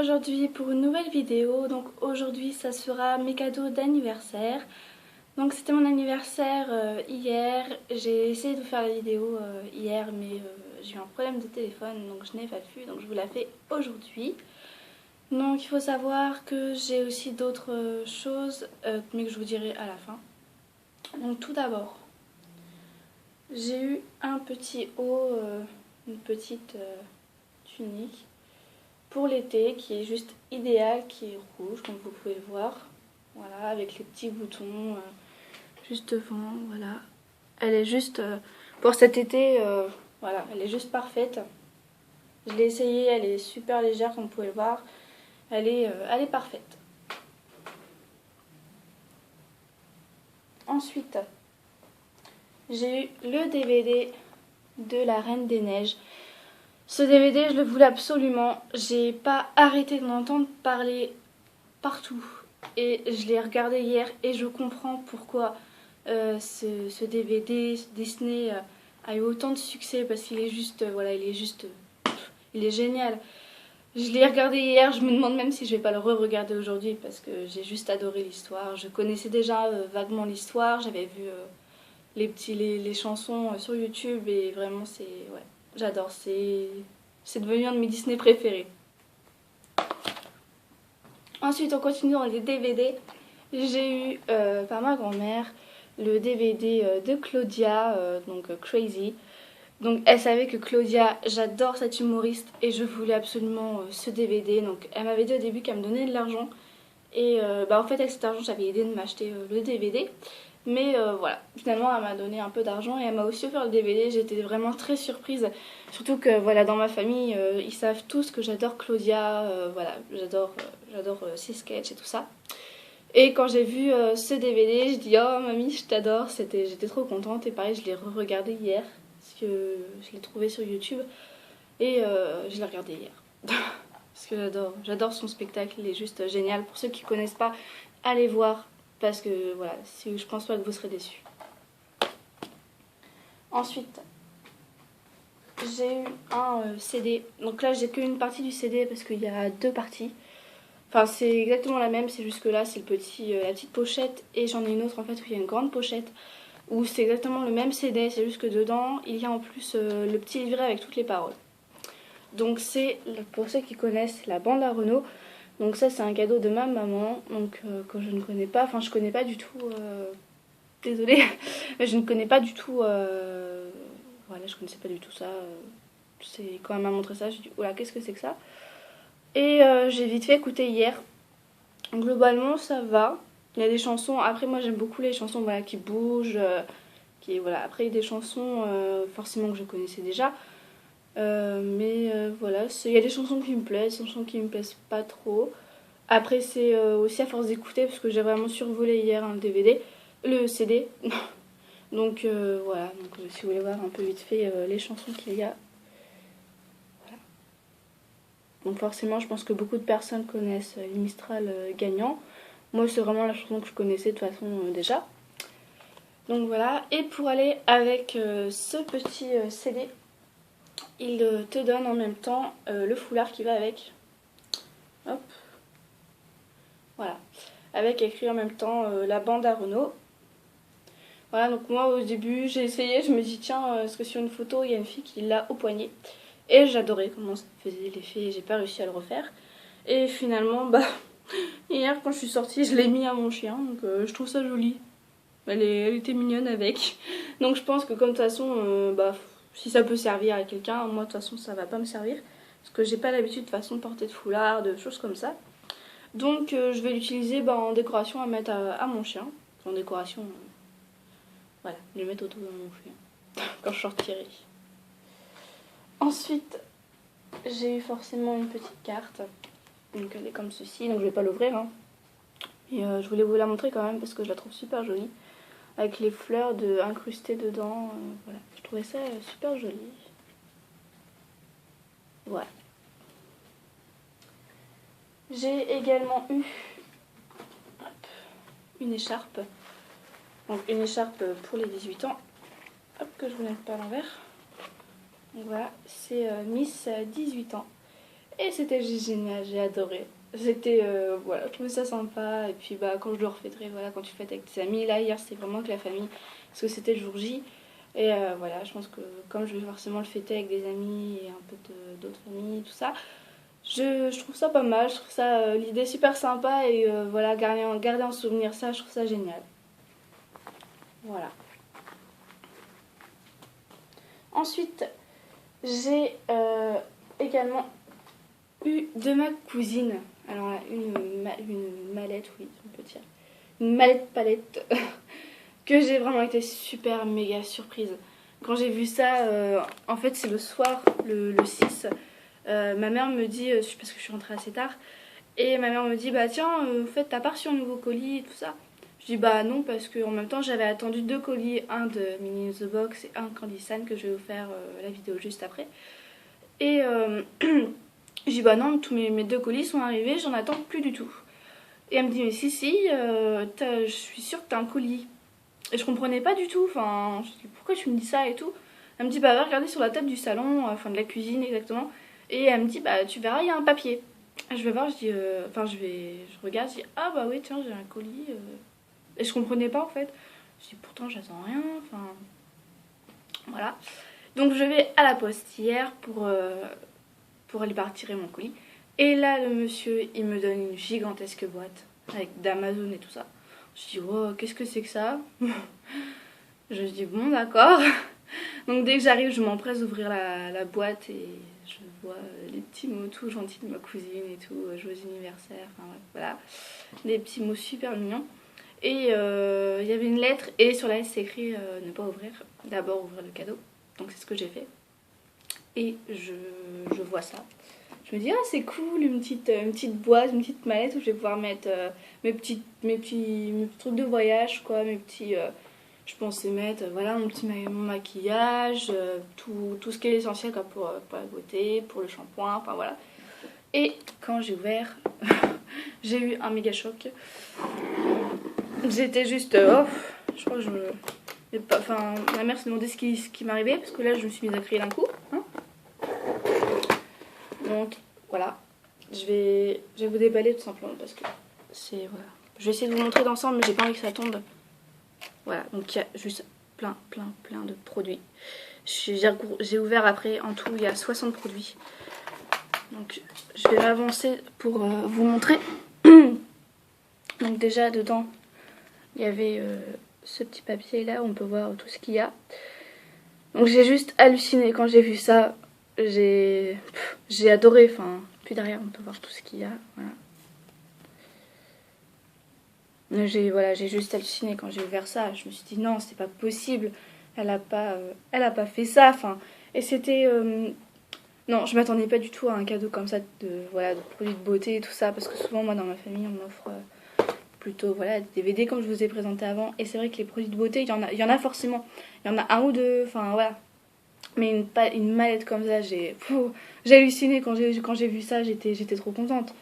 aujourd'hui pour une nouvelle vidéo. Donc aujourd'hui ça sera mes cadeaux d'anniversaire. Donc c'était mon anniversaire hier. J'ai essayé de faire la vidéo hier mais j'ai eu un problème de téléphone donc je n'ai pas pu. Donc je vous la fais aujourd'hui. Donc il faut savoir que j'ai aussi d'autres choses mais que je vous dirai à la fin. Donc tout d'abord j'ai eu un petit haut, une petite tunique pour l'été qui est juste idéal, qui est rouge comme vous pouvez le voir, voilà, avec les petits boutons juste devant, voilà. Elle est juste pour cet été, voilà, elle est juste parfaite. Je l'ai essayée, elle est super légère comme vous pouvez le voir, elle est parfaite. Ensuite j'ai eu le DVD de la Reine des Neiges. Ce DVD, je le voulais absolument. J'ai pas arrêté d'en entendre parler partout. Et je l'ai regardé hier et je comprends pourquoi ce DVD Disney a eu autant de succès. Parce qu'il est juste, voilà, il est génial. Je l'ai regardé hier, je me demande même si je vais pas le re-regarder aujourd'hui parce que j'ai juste adoré l'histoire. Je connaissais déjà vaguement l'histoire, j'avais vu les chansons sur YouTube et vraiment c'est... Ouais, j'adore, c'est devenu un de mes Disney préférés. Ensuite on continue dans les DVD. J'ai eu par ma grand-mère le DVD de Claudia, donc Crazy. Donc elle savait que Claudia, j'adore cette humoriste et je voulais absolument ce DVD. Donc elle m'avait dit au début qu'elle me donnait de l'argent. Et en fait avec cet argent j'avais aidé de m'acheter le DVD. Mais voilà, finalement elle m'a donné un peu d'argent et elle m'a aussi offert le DVD. J'étais vraiment très surprise. Surtout que voilà, dans ma famille, ils savent tous que j'adore Claudia. Voilà, j'adore ses sketchs et tout ça. Et quand j'ai vu ce DVD, je dis oh mamie, je t'adore. J'étais trop contente. Et pareil, je l'ai re-regardé hier. Parce que je l'ai trouvé sur YouTube. Et je l'ai regardé hier. Parce que j'adore son spectacle. Il est juste génial. Pour ceux qui ne connaissent pas, allez voir. Parce que voilà, je pense pas que vous serez déçus. Ensuite, j'ai eu un CD. Donc là, j'ai qu'une partie du CD parce qu'il y a deux parties. Enfin, c'est exactement la même, c'est juste que là, c'est la petite pochette. Et j'en ai une autre en fait où il y a une grande pochette. Où c'est exactement le même CD, c'est juste que dedans, il y a en plus le petit livret avec toutes les paroles. Donc c'est, pour ceux qui connaissent, la bande à Renault. Donc ça c'est un cadeau de ma maman, donc que je ne connais pas, enfin je connais pas du tout, désolée, mais je ne connais pas du tout, voilà je connaissais pas du tout ça, c'est quand elle m'a montré ça, j'ai dit oula qu'est-ce que c'est que ça. Et j'ai vite fait écouter hier, globalement ça va, il y a des chansons, après moi j'aime beaucoup les chansons voilà, qui bougent, voilà. Après il y a des chansons forcément que je connaissais déjà. Voilà, il y a des chansons qui me plaisent, des chansons qui me plaisent pas trop. Après c'est aussi à force d'écouter parce que j'ai vraiment survolé hier le DVD, le CD. Donc voilà, donc, si vous voulez voir un peu vite fait les chansons qu'il y a. Voilà. Donc forcément je pense que beaucoup de personnes connaissent les Mistral gagnant. Moi c'est vraiment la chanson que je connaissais de toute façon déjà. Donc voilà, et pour aller avec ce petit CD, il te donne en même temps le foulard qui va avec. Hop. Voilà. Avec écrit en même temps la bande à Renault. Voilà, donc moi au début j'ai essayé, je me dis tiens, est-ce que sur une photo il y a une fille qui l'a au poignet. Et j'adorais comment ça faisait l'effet, j'ai pas réussi à le refaire. Et finalement, bah, hier quand je suis sortie, je l'ai mis à mon chien, donc je trouve ça joli. Elle était mignonne avec. Donc je pense que comme de toute façon, si ça peut servir à quelqu'un, moi de toute façon ça va pas me servir. Parce que j'ai pas l'habitude de toute façon de porter de foulard, de choses comme ça. Donc je vais l'utiliser en décoration à mettre à mon chien. En décoration, voilà, je vais le mettre autour de mon chien quand je sortirai. Ensuite, j'ai eu forcément une petite carte. Donc elle est comme ceci, donc je vais pas l'ouvrir. Hein. Et je voulais vous la montrer quand même parce que je la trouve super jolie. Avec les fleurs incrustées dedans. Voilà, je trouvais ça super joli. Voilà. J'ai également eu une écharpe. Donc une écharpe pour les 18 ans. Hop, que je vous mette pas à l'envers. Donc voilà, c'est Miss 18 ans. Et c'était juste génial, j'ai adoré. C'était, voilà, je trouvais ça sympa. Et puis bah quand je le refêterai, voilà, quand tu fêtes avec tes amis. Là hier c'était vraiment avec la famille, parce que c'était le jour J. Et voilà, je pense que comme je vais forcément le fêter avec des amis et un peu d'autres familles, tout ça, je trouve ça pas mal, je trouve ça l'idée super sympa. Et voilà, garder en souvenir ça, je trouve ça génial. Voilà. Ensuite, j'ai également eu de ma cousine, alors là, une mallette, oui, on peut dire, une mallette palette, que j'ai vraiment été super méga surprise. Quand j'ai vu ça, en fait c'est le soir, le 6, ma mère me dit, parce que je suis rentrée assez tard, et ma mère me dit, bah tiens, en fait t'as pas reçu un nouveau colis et tout ça. Je dis bah non, parce qu'en même temps j'avais attendu 2 colis, un de Mini in the Box et un Candy San que je vais vous faire la vidéo juste après. Et je dis bah non, tous mes 2 colis sont arrivés, j'en attends plus du tout. Et elle me dit mais si si, je suis sûre que t'as un colis. Et je comprenais pas du tout, enfin je dis pourquoi tu me dis ça et tout. Elle me dit bah va regarder sur la table du salon, enfin de la cuisine exactement. Et elle me dit bah tu verras il y a un papier. Je vais voir, je dis je regarde, je dis ah bah oui tiens j'ai un colis. Et je comprenais pas en fait. Je dis pourtant j'attends rien, enfin voilà. Donc je vais à la poste hier pour aller partir mon colis. Et là, le monsieur, il me donne une gigantesque boîte avec d'Amazon et tout ça. Je dis, oh, qu'est-ce que c'est que ça? Je dis, bon, d'accord. Donc dès que j'arrive, je m'empresse d'ouvrir la boîte et je vois les petits mots tout gentils de ma cousine et tout, joyeux anniversaire, enfin voilà. Des petits mots super mignons. Et il y avait une lettre et sur la lettre c'est écrit ne pas ouvrir, d'abord ouvrir le cadeau. Donc c'est ce que j'ai fait. Et je vois ça. Je me dis, ah c'est cool, une petite boîte, une petite mallette où je vais pouvoir mettre mes petits trucs de voyage, quoi, mes petits... je pensais mettre, voilà, mon maquillage, tout ce qui est essentiel quoi, pour la beauté, pour le shampoing, enfin voilà. Et quand j'ai ouvert, j'ai eu un méga choc. J'étais juste off. Je crois que enfin, ma mère s'est demandé ce qui m'arrivait, parce que là je me suis mise à crier d'un coup. Hein. Donc voilà, je vais vous déballer tout simplement parce que c'est... Voilà. Je vais essayer de vous montrer d'ensemble mais j'ai pas envie que ça tombe. Voilà, donc il y a juste plein de produits. J'ai ouvert après, en tout il y a 60 produits. Donc je vais m'avancer pour vous montrer. Donc déjà dedans, il y avait ce petit papier là où on peut voir tout ce qu'il y a. Donc j'ai juste halluciné quand j'ai vu ça. J'ai adoré, enfin, puis derrière on peut voir tout ce qu'il y a, voilà. J'ai juste halluciné quand j'ai ouvert ça. Je me suis dit non, c'est pas possible. Elle a pas fait ça. Enfin, et c'était non, je m'attendais pas du tout à un cadeau comme ça de produits de beauté et tout ça parce que souvent moi dans ma famille on m'offre plutôt voilà des DVD comme je vous ai présenté avant. Et c'est vrai que les produits de beauté il y en a forcément. Il y en a un ou deux. Enfin voilà. Mais une mallette comme ça, j'ai halluciné quand j'ai vu ça, j'étais trop contente.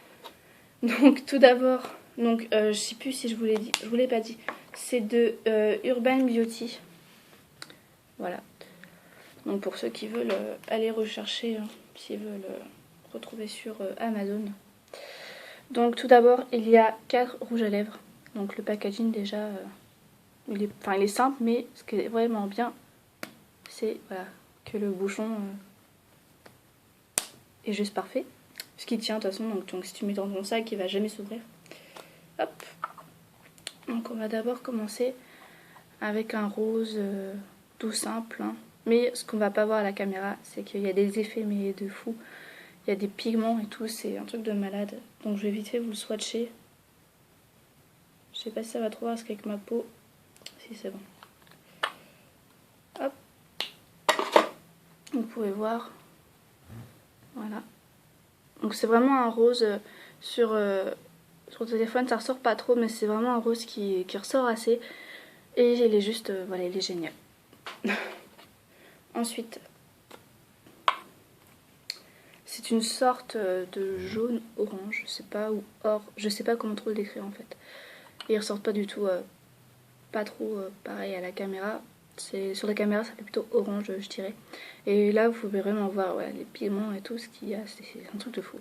Donc tout d'abord, je sais plus si je vous l'ai dit, je vous l'ai pas dit, c'est de Urban Beauty. Voilà. Donc pour ceux qui veulent aller rechercher, s'ils veulent retrouver sur Amazon. Donc tout d'abord, il y a 4 rouges à lèvres. Donc le packaging déjà, il est simple, mais ce qui est vraiment bien, c'est voilà, que le bouchon est juste parfait. Ce qui tient de toute façon, donc si tu mets dans ton sac, il va jamais s'ouvrir. Hop. Donc on va d'abord commencer avec un rose tout simple. Hein. Mais ce qu'on va pas voir à la caméra, c'est qu'il y a des effets mais de fou. Il y a des pigments et tout, c'est un truc de malade. Donc je vais vite fait vous le swatcher. Je sais pas si ça va trop voir parce qu'avec ma peau, si c'est bon. Hop. Vous pouvez voir. Voilà. Donc c'est vraiment un rose sur le téléphone, ça ressort pas trop, mais c'est vraiment un rose qui ressort assez. Et il est juste, voilà, il est génial. Ensuite, c'est une sorte de jaune orange, je sais pas, ou or, je sais pas comment trop le décrire en fait. Et il ressort pas du tout, pas trop pareil à la caméra. Sur la caméra ça fait plutôt orange je dirais. Et là vous pouvez vraiment voir ouais, les pigments et tout ce qu'il y a, c'est un truc de fou.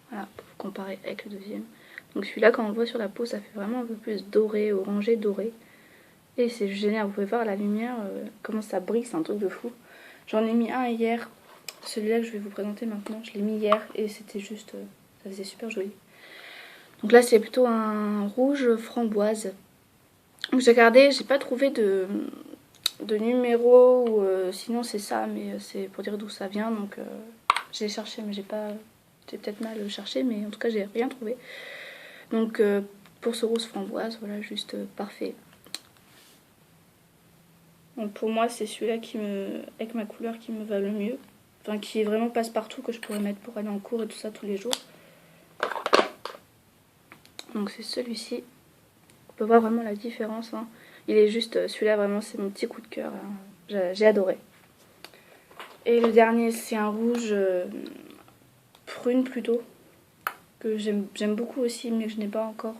Voilà, pour comparer avec le deuxième. Donc celui-là quand on le voit sur la peau ça fait vraiment un peu plus doré, orangé, doré. Et c'est génial, vous pouvez voir la lumière, comment ça brille, c'est un truc de fou. J'en ai mis un hier, celui-là que je vais vous présenter maintenant, je l'ai mis hier et c'était juste, ça faisait super joli. Donc là c'est plutôt un rouge framboise. Donc j'ai regardé, j'ai pas trouvé de numéro ou sinon c'est ça, mais c'est pour dire d'où ça vient. Donc j'ai cherché mais j'ai peut-être mal cherché, mais en tout cas j'ai rien trouvé. Donc pour ce rose framboise, voilà, juste parfait. Donc pour moi c'est celui-là avec ma couleur qui me va le mieux. Enfin qui est vraiment passe-partout, que je pourrais mettre pour aller en cours et tout ça tous les jours. Donc c'est celui-ci. On peut voir vraiment la différence. Hein. Il est juste, celui-là vraiment c'est mon petit coup de cœur. Hein. J'ai adoré. Et le dernier c'est un rouge prune plutôt. Que j'aime beaucoup aussi mais que je n'ai pas encore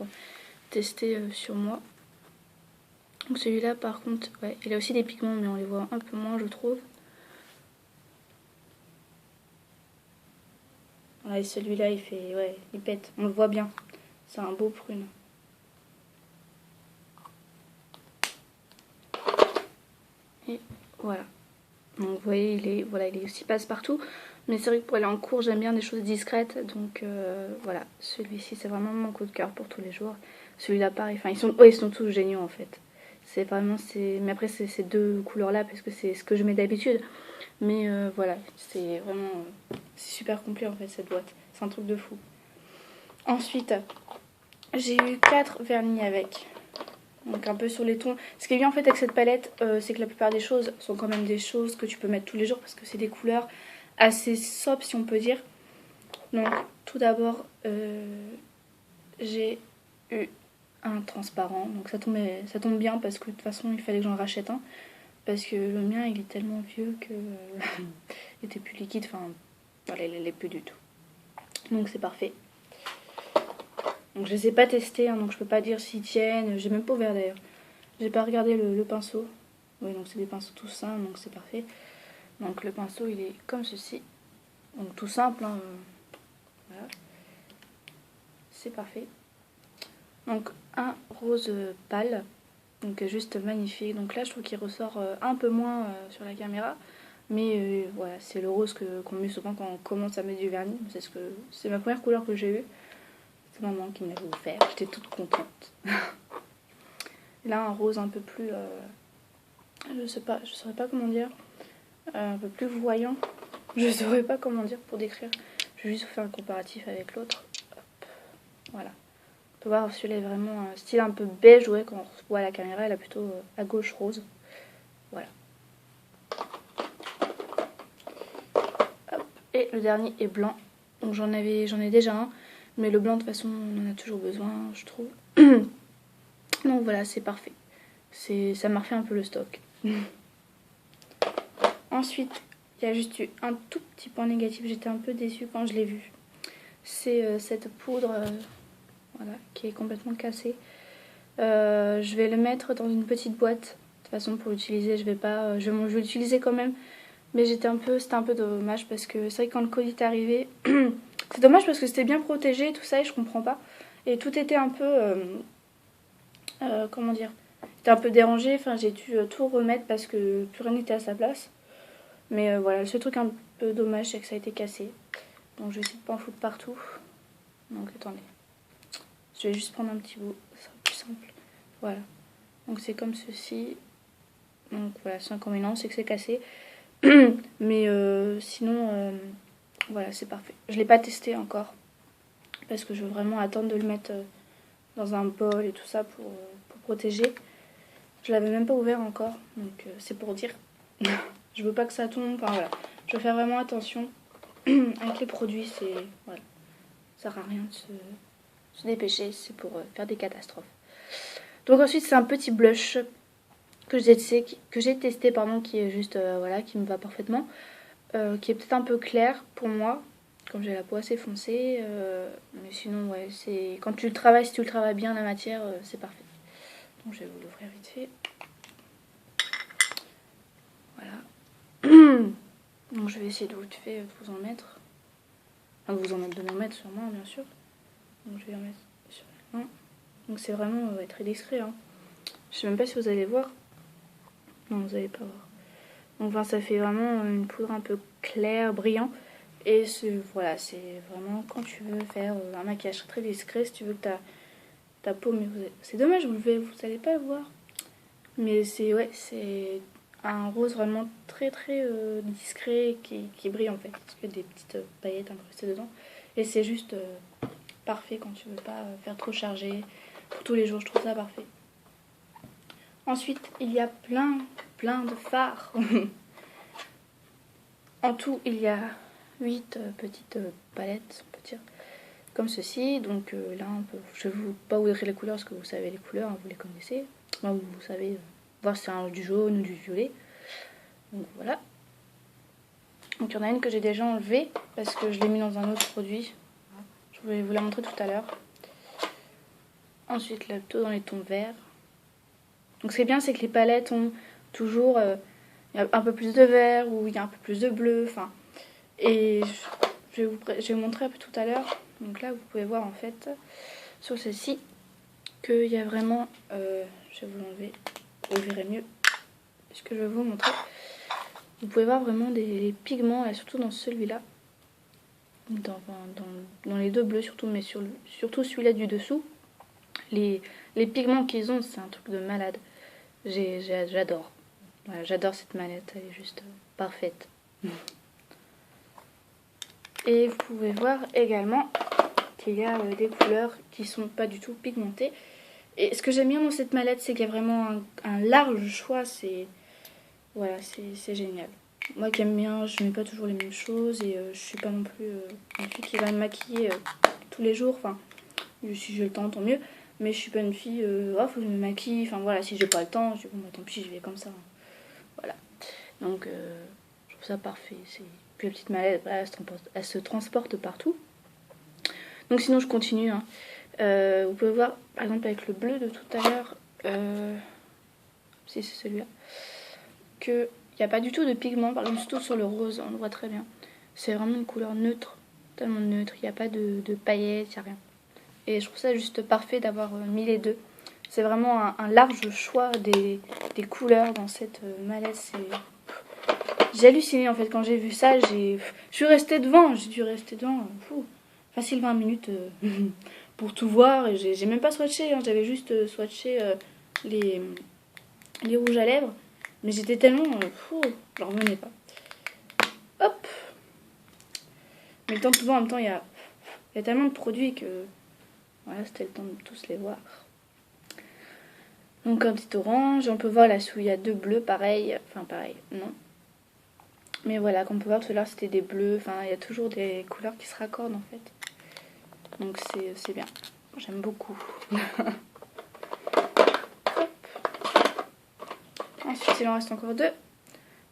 testé sur moi. Donc celui-là par contre, ouais, il a aussi des pigments mais on les voit un peu moins je trouve. Ouais, celui-là il fait, ouais, il pète, on le voit bien. C'est un beau prune. Et voilà. Donc vous voyez, il est aussi passe-partout. Mais c'est vrai que pour aller en cours, j'aime bien des choses discrètes. Donc voilà, celui-ci c'est vraiment mon coup de cœur pour tous les jours. Celui-là pareil, enfin ils sont tous géniaux en fait. C'est vraiment, mais après c'est ces deux couleurs là parce que c'est ce que je mets d'habitude. Mais voilà, c'est vraiment, c'est super complet en fait cette boîte. C'est un truc de fou. Ensuite, j'ai eu 4 vernis avec. Donc un peu sur les tons. Ce qui est bien en fait avec cette palette, c'est que la plupart des choses sont quand même des choses que tu peux mettre tous les jours parce que c'est des couleurs assez sobres si on peut dire. Donc tout d'abord, j'ai eu un transparent. Donc ça tombe bien parce que de toute façon il fallait que j'en rachète un. Parce que le mien il est tellement vieux que il était plus liquide. Enfin voilà, il l'est plus du tout. Donc c'est parfait. Donc je les ai pas testés, hein, donc je peux pas dire s'ils tiennent. J'ai même pas ouvert d'ailleurs. J'ai pas regardé le pinceau. Oui, donc c'est des pinceaux tout simples, donc c'est parfait. Donc le pinceau il est comme ceci. Donc tout simple, hein, voilà. C'est parfait. Donc un rose pâle, donc juste magnifique. Donc là je trouve qu'il ressort un peu moins sur la caméra. Mais voilà, c'est le rose qu'on met souvent quand on commence à mettre du vernis. C'est ma première couleur que j'ai eue. C'est maman qui me l'avait offert, j'étais toute contente. Et là un rose un peu plus, je saurais pas comment dire, un peu plus voyant. Je saurais pas comment dire pour décrire. Je vais juste vous faire un comparatif avec l'autre. Voilà. On peut voir celui-là est vraiment un style un peu beige, ouais, quand on voit à la caméra, elle a plutôt à gauche rose. Voilà. Hop. Et le dernier est blanc. Donc j'en ai déjà un. Mais le blanc de toute façon on en a toujours besoin je trouve. Donc voilà c'est parfait. Ça m'a refait un peu le stock. Ensuite il y a juste eu un tout petit point négatif. J'étais un peu déçue quand je l'ai vu. C'est cette poudre voilà, qui est complètement cassée. Je vais le mettre dans une petite boîte. De toute façon pour l'utiliser je vais l'utiliser quand même. Mais c'était un peu dommage parce que c'est vrai que quand le colis est arrivé... C'est dommage parce que c'était bien protégé et tout ça et je comprends pas. Et tout était un peu... comment dire, c'était un peu dérangé. Enfin j'ai dû tout remettre parce que plus rien n'était à sa place. Mais voilà, le seul truc un peu dommage c'est que ça a été cassé. Donc je vais essayer de pas en foutre partout. Donc attendez. Je vais juste prendre un petit bout, ça sera plus simple. Voilà. Donc c'est comme ceci. Donc voilà, c'est inconvénient, c'est que c'est cassé. Mais sinon... voilà, c'est parfait. Je ne l'ai pas testé encore. Parce que je veux vraiment attendre de le mettre dans un bol et tout ça pour protéger. Je l'avais même pas ouvert encore. Donc c'est pour dire. Je veux pas que ça tombe. Enfin voilà. Je veux faire vraiment attention. Avec les produits, c'est... Voilà. Ça sert à rien de se dépêcher. C'est pour faire des catastrophes. Donc ensuite, c'est un petit blush que j'ai testé, pardon, qui est juste... voilà, qui me va parfaitement. Qui est peut-être un peu clair pour moi. comme j'ai la peau assez foncée. Mais sinon, ouais, c'est quand tu le travailles, si tu le travailles bien la matière, c'est parfait. Donc je vais vous l'ouvrir vite fait. Voilà. Donc je vais essayer de vous en mettre. Enfin, de m'en mettre sur moi, bien sûr. Donc je vais en mettre sur la main. Donc c'est vraiment très discret. Hein. Je sais même pas si vous allez voir. Non, vous allez pas voir. Donc enfin, ça fait vraiment une poudre un peu claire, brillant. Et voilà, c'est vraiment quand tu veux faire un maquillage très discret, si tu veux que ta peau... Mais c'est dommage, vous allez pas le voir. Mais c'est un rose vraiment très très discret qui brille en fait. Parce qu'il y a des petites paillettes incrustées dedans. Et c'est juste parfait quand tu veux pas faire trop chargé. Pour tous les jours, je trouve ça parfait. Ensuite, il y a plein de fards. En tout, il y a 8 petites palettes, on peut dire, comme ceci. Donc là, je ne vais pas vous décrire les couleurs parce que vous savez les couleurs, hein, vous les connaissez. Enfin, vous savez voir si c'est du jaune ou du violet. Donc voilà. Donc il y en a une que j'ai déjà enlevée parce que je l'ai mis dans un autre produit. Je vais vous la montrer tout à l'heure. Ensuite, là, plutôt dans les tons verts. Donc ce qui est bien, c'est que les palettes ont toujours il y a un peu plus de vert ou il y a un peu plus de bleu. Enfin, et je vais vous montrer un peu tout à l'heure. Donc là, vous pouvez voir en fait sur ceci qu'il y a vraiment... je vais vous l'enlever, vous verrez mieux ce que je vais vous montrer. Vous pouvez voir vraiment des pigments, et surtout dans celui-là. Dans les deux bleus surtout, mais surtout celui-là du dessous. Les pigments qu'ils ont, c'est un truc de malade. J'adore. Voilà, j'adore cette mallette, elle est juste parfaite. Et vous pouvez voir également qu'il y a des couleurs qui sont pas du tout pigmentées. Et ce que j'aime bien dans cette mallette, c'est qu'il y a vraiment un large choix. Voilà, c'est génial. Moi qui aime bien, je mets pas toujours les mêmes choses et je suis pas non plus une fille qui va me maquiller tous les jours. Enfin, si j'ai le temps, tant mieux. Mais je suis pas une fille, oh, faut que je me maquille. Enfin voilà, si j'ai pas le temps, je dis bon, bah, tant pis, je vais comme ça. Voilà. Donc, je trouve ça parfait. Puis la petite mallette, voilà, elle se transporte partout. Donc sinon, je continue. Hein. Vous pouvez voir, par exemple, avec le bleu de tout à l'heure, si c'est celui-là, qu'il n'y a pas du tout de pigment. Par exemple, surtout sur le rose, on le voit très bien. C'est vraiment une couleur neutre, tellement neutre. Il n'y a pas de paillettes, il n'y a rien. Et je trouve ça juste parfait d'avoir mis les deux. C'est vraiment un large choix des couleurs dans cette mallette. J'ai halluciné en fait quand j'ai vu ça. Je suis restée devant. J'ai dû rester devant. Facile 20 minutes pour tout voir. Et j'ai même pas swatché. Hein. J'avais juste swatché les rouges à lèvres. Mais j'étais tellement... j'en revenais pas. Hop. Mais le temps de tout voir en même temps, il y a tellement de produits que... Voilà, c'était le temps de tous les voir. Donc un petit orange. On peut voir là où il y a 2 bleus, pareil. Enfin pareil, non. Mais voilà, comme on peut voir tout à l'heure, c'était des bleus. Enfin, il y a toujours des couleurs qui se raccordent en fait. Donc c'est bien. J'aime beaucoup. Ensuite, il en reste encore 2.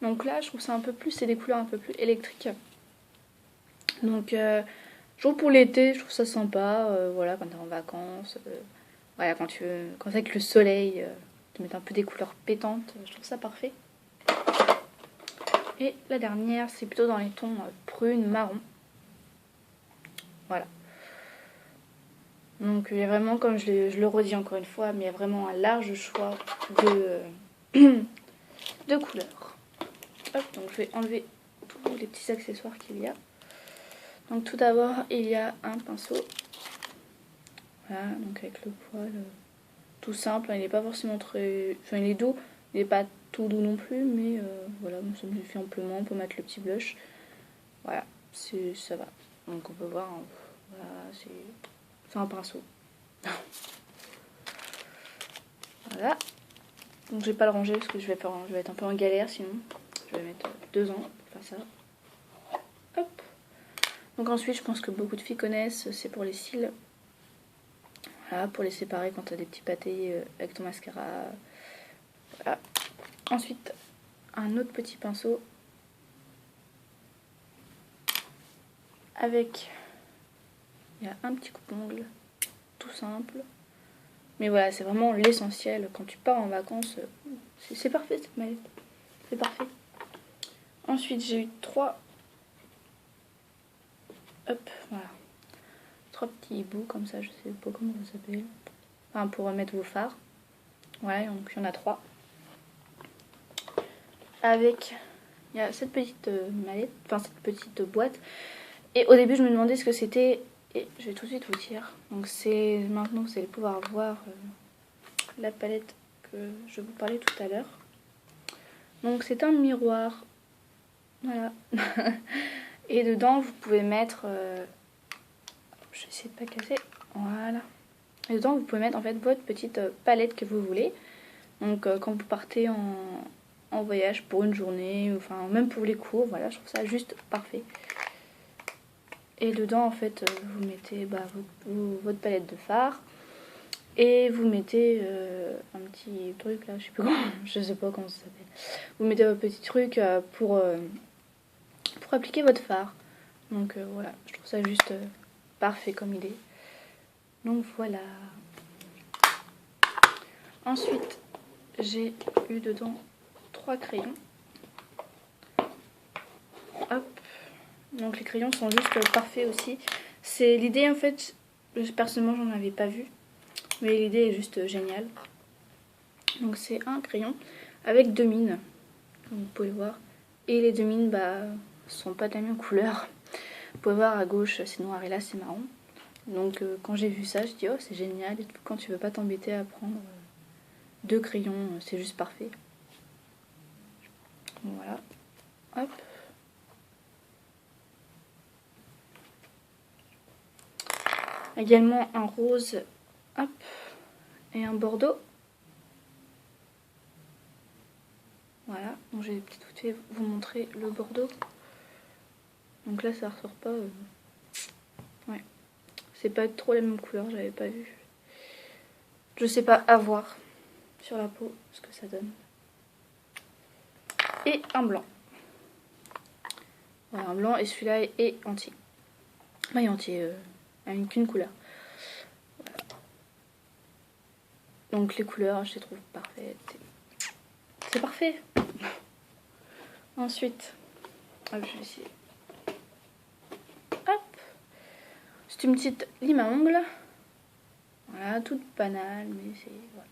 Donc là, je trouve ça un peu plus... C'est des couleurs un peu plus électriques. Donc, toujours pour l'été, je trouve ça sympa. Voilà, quand t'es en vacances. Voilà, quand c'est avec le soleil, te mettre un peu des couleurs pétantes. Je trouve ça parfait. Et la dernière, c'est plutôt dans les tons prune, marron. Voilà. Donc il y a vraiment, comme je le redis encore une fois, mais il y a vraiment un large choix de couleurs. Hop, donc je vais enlever tous les petits accessoires qu'il y a. Donc tout d'abord, il y a un pinceau. Voilà, donc avec le poil tout simple. Il n'est pas forcément très... Enfin, il est doux. Il n'est pas tout doux non plus, mais voilà, ça me suffit amplement. On peut mettre le petit blush. Voilà, ça va. Donc on peut voir, hein, voilà, c'est un pinceau. Voilà. Donc je vais pas le ranger parce que je vais être un peu en galère sinon. Je vais mettre 2 ans pour faire ça. Hop. Donc ensuite, je pense que beaucoup de filles connaissent, c'est pour les cils. Voilà, pour les séparer quand tu as des petits pâtés avec ton mascara. Voilà. Ensuite, un autre petit pinceau. avec, il y a un petit coupe-ongle, tout simple. Mais voilà, c'est vraiment l'essentiel. Quand tu pars en vacances, c'est parfait cette mallette. C'est parfait. Ensuite, j'ai eu 3... Hop, voilà. 3 petits bouts comme ça, je sais pas comment ça s'appelle. Enfin, pour mettre vos fards. Voilà, donc il y en a 3. Avec, il y a cette petite mallette, enfin cette petite boîte. Et au début, je me demandais ce que c'était. Et je vais tout de suite vous dire. Donc c'est maintenant, vous allez pouvoir voir la palette que je vous parlais tout à l'heure. Donc c'est un miroir. Voilà. Et dedans, vous pouvez mettre... je vais essayer de pas casser. Voilà. Et dedans, vous pouvez mettre en fait votre petite palette que vous voulez. Donc quand vous partez en voyage pour une journée, ou, enfin même pour les cours, voilà, je trouve ça juste parfait. Et dedans, en fait, vous mettez votre palette de fard. Et vous mettez un petit truc là, je sais pas comment ça s'appelle. Vous mettez votre petit truc pour appliquer votre fard. Donc voilà, je trouve ça juste parfait comme idée. Donc voilà. Ensuite, j'ai eu dedans 3 crayons. Hop. Donc les crayons sont juste parfaits aussi. C'est l'idée en fait, personnellement j'en avais pas vu. Mais l'idée est juste géniale. Donc c'est un crayon avec 2 mines. Comme vous pouvez voir. Et les 2 mines sont pas de la même couleur. Vous pouvez voir à gauche c'est noir et là c'est marron. Donc quand j'ai vu ça, je dis oh c'est génial. Et quand tu veux pas t'embêter à prendre 2 crayons, c'est juste parfait. Voilà. Hop. Également un rose. Hop. Et un bordeaux. Voilà. Donc j'ai tout fait vous montrer le bordeaux. Donc là ça ressort pas. Ouais. C'est pas trop la même couleur, j'avais pas vu. Je sais pas, à voir sur la peau ce que ça donne. Et un blanc. Voilà, un blanc et celui-là est entier. Enfin, il est entier, avec qu'une couleur. Voilà. Donc les couleurs, je les trouve parfaites. C'est parfait. Ensuite, hop, je vais essayer. Hop. C'est une petite lime à ongles. Voilà, toute banale, mais c'est... Voilà.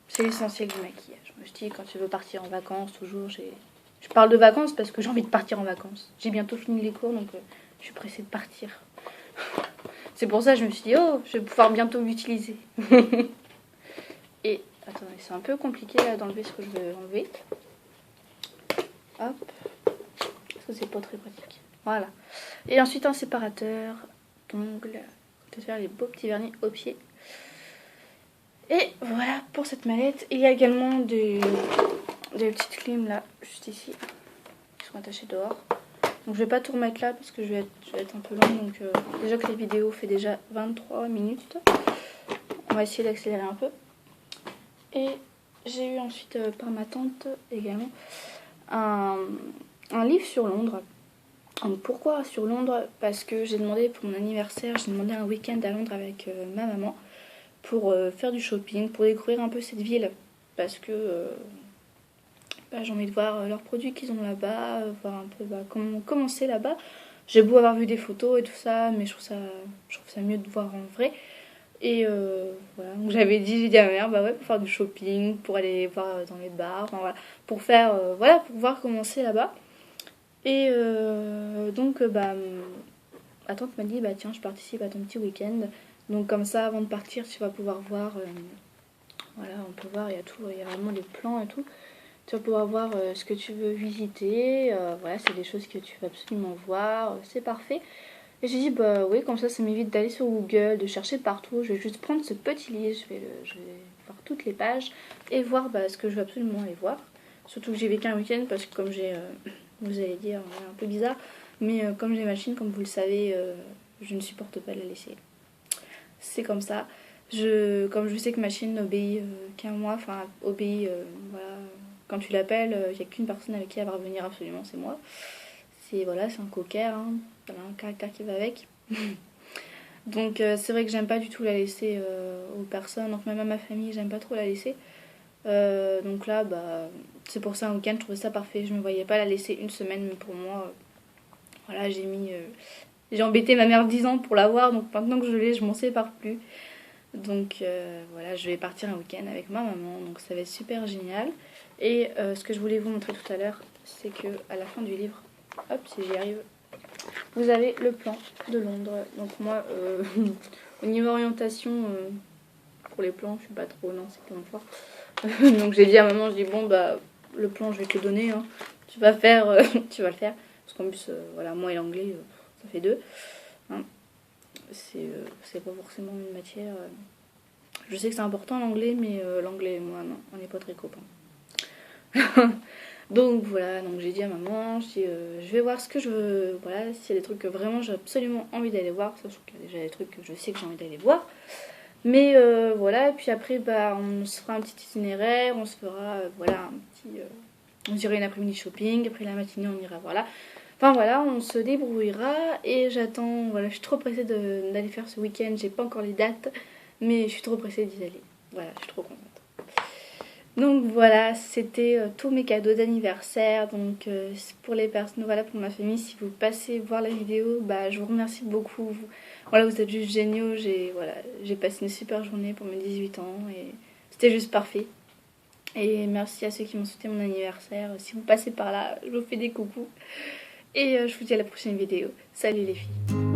C'est l'essentiel du maquillage. Je me dis, quand tu veux partir en vacances, toujours, je parle de vacances parce que j'ai envie de partir en vacances. J'ai bientôt fini les cours, donc je suis pressée de partir. C'est pour ça que je me suis dit, oh, je vais pouvoir bientôt l'utiliser. Et, attendez, c'est un peu compliqué là d'enlever ce que je veux enlever. Hop. Parce que c'est pas très pratique. Voilà. Et ensuite un séparateur d'ongles. De faire les beaux petits vernis au pied. Et voilà pour cette mallette. Il y a également des petites limes là, juste ici, qui sont attachées dehors. Donc je vais pas tout remettre là parce que je vais être un peu longue. Donc déjà que les vidéos fait déjà 23 minutes. On va essayer d'accélérer un peu. Et j'ai eu ensuite par ma tante également un livre sur Londres. Donc pourquoi sur Londres? Parce que j'ai demandé pour mon anniversaire, j'ai demandé un week-end à Londres avec ma maman pour faire du shopping, pour découvrir un peu cette ville. Parce que j'ai envie de voir leurs produits qu'ils ont là-bas, voir un peu comment c'est là-bas. J'ai beau avoir vu des photos et tout ça, mais je trouve ça mieux de voir en vrai. Et voilà, donc j'ai dit à ma mère, ouais, pour faire du shopping, pour aller voir dans les bars, enfin voilà, pour faire, voilà, pour voir comment c'est là-bas. Et donc, ma tante m'a dit, tiens, je participe à ton petit week-end. Donc comme ça, avant de partir, tu vas pouvoir voir, voilà, on peut voir, il y a tout, il y a vraiment des plans et tout. Tu vas pouvoir voir ce que tu veux visiter, voilà, c'est des choses que tu vas absolument voir, c'est parfait. Et j'ai dit, oui, comme ça m'évite d'aller sur Google, de chercher partout. Je vais juste prendre ce petit livre, je vais voir toutes les pages et voir ce que je veux absolument aller voir. Surtout que j'y vais qu'un week-end parce que comme j'ai, vous allez dire, un peu bizarre, mais comme j'ai ma Chine, comme vous le savez, je ne supporte pas la laisser. C'est comme ça. Comme je sais que ma Chine n'obéit qu'à moi, enfin obéit, voilà, quand tu l'appelles, il n'y a qu'une personne avec qui elle va revenir absolument, c'est moi. c'est voilà, c'est un cocker, hein, voilà, un caractère qui va avec. Donc c'est vrai que j'aime pas du tout la laisser aux personnes, donc même à ma famille, j'aime pas trop la laisser. Donc là, bah, c'est pour ça un week-end, je trouvais ça parfait. Je me voyais pas la laisser une semaine, mais pour moi, voilà, j'ai embêté ma mère 10 ans pour l'avoir, donc maintenant que je l'ai, je m'en sépare plus. Donc voilà, je vais partir un week-end avec ma maman, donc ça va être super génial. Et ce que je voulais vous montrer tout à l'heure, c'est que à la fin du livre, hop, si j'y arrive, vous avez le plan de Londres. Donc moi, au niveau orientation, pour les plans, je suis pas trop, non, c'est pas mon fort. Donc j'ai dit à maman, je dis bon bah le plan je vais te le donner, hein. Tu vas faire, tu vas le faire. Parce qu'en plus, voilà, moi et l'anglais, ça fait deux. Hein. C'est pas forcément une matière. Je sais que c'est important l'anglais, mais l'anglais et moi, non, on n'est pas très copains. Donc voilà, donc j'ai dit à maman, je vais voir ce que je veux, voilà, s'il y a des trucs que vraiment j'ai absolument envie d'aller voir, sachant qu'il y a déjà des trucs que je sais que j'ai envie d'aller voir. Mais voilà, et puis après, bah, on se fera un petit itinéraire, on se fera, voilà, on ira une après-midi shopping, après la matinée on ira, voilà. Enfin voilà, on se débrouillera et j'attends, voilà, je suis trop pressée d'aller faire ce week-end, j'ai pas encore les dates, mais je suis trop pressée d'y aller. Voilà, je suis trop contente. Donc voilà, c'était tous mes cadeaux d'anniversaire. Donc pour les personnes, voilà, pour ma famille, si vous passez voir la vidéo, bah je vous remercie beaucoup. Voilà, vous êtes juste géniaux. J'ai passé une super journée pour mes 18 ans et c'était juste parfait. Et merci à ceux qui m'ont souhaité mon anniversaire. Si vous passez par là, je vous fais des coucous. Et je vous dis à la prochaine vidéo. Salut les filles.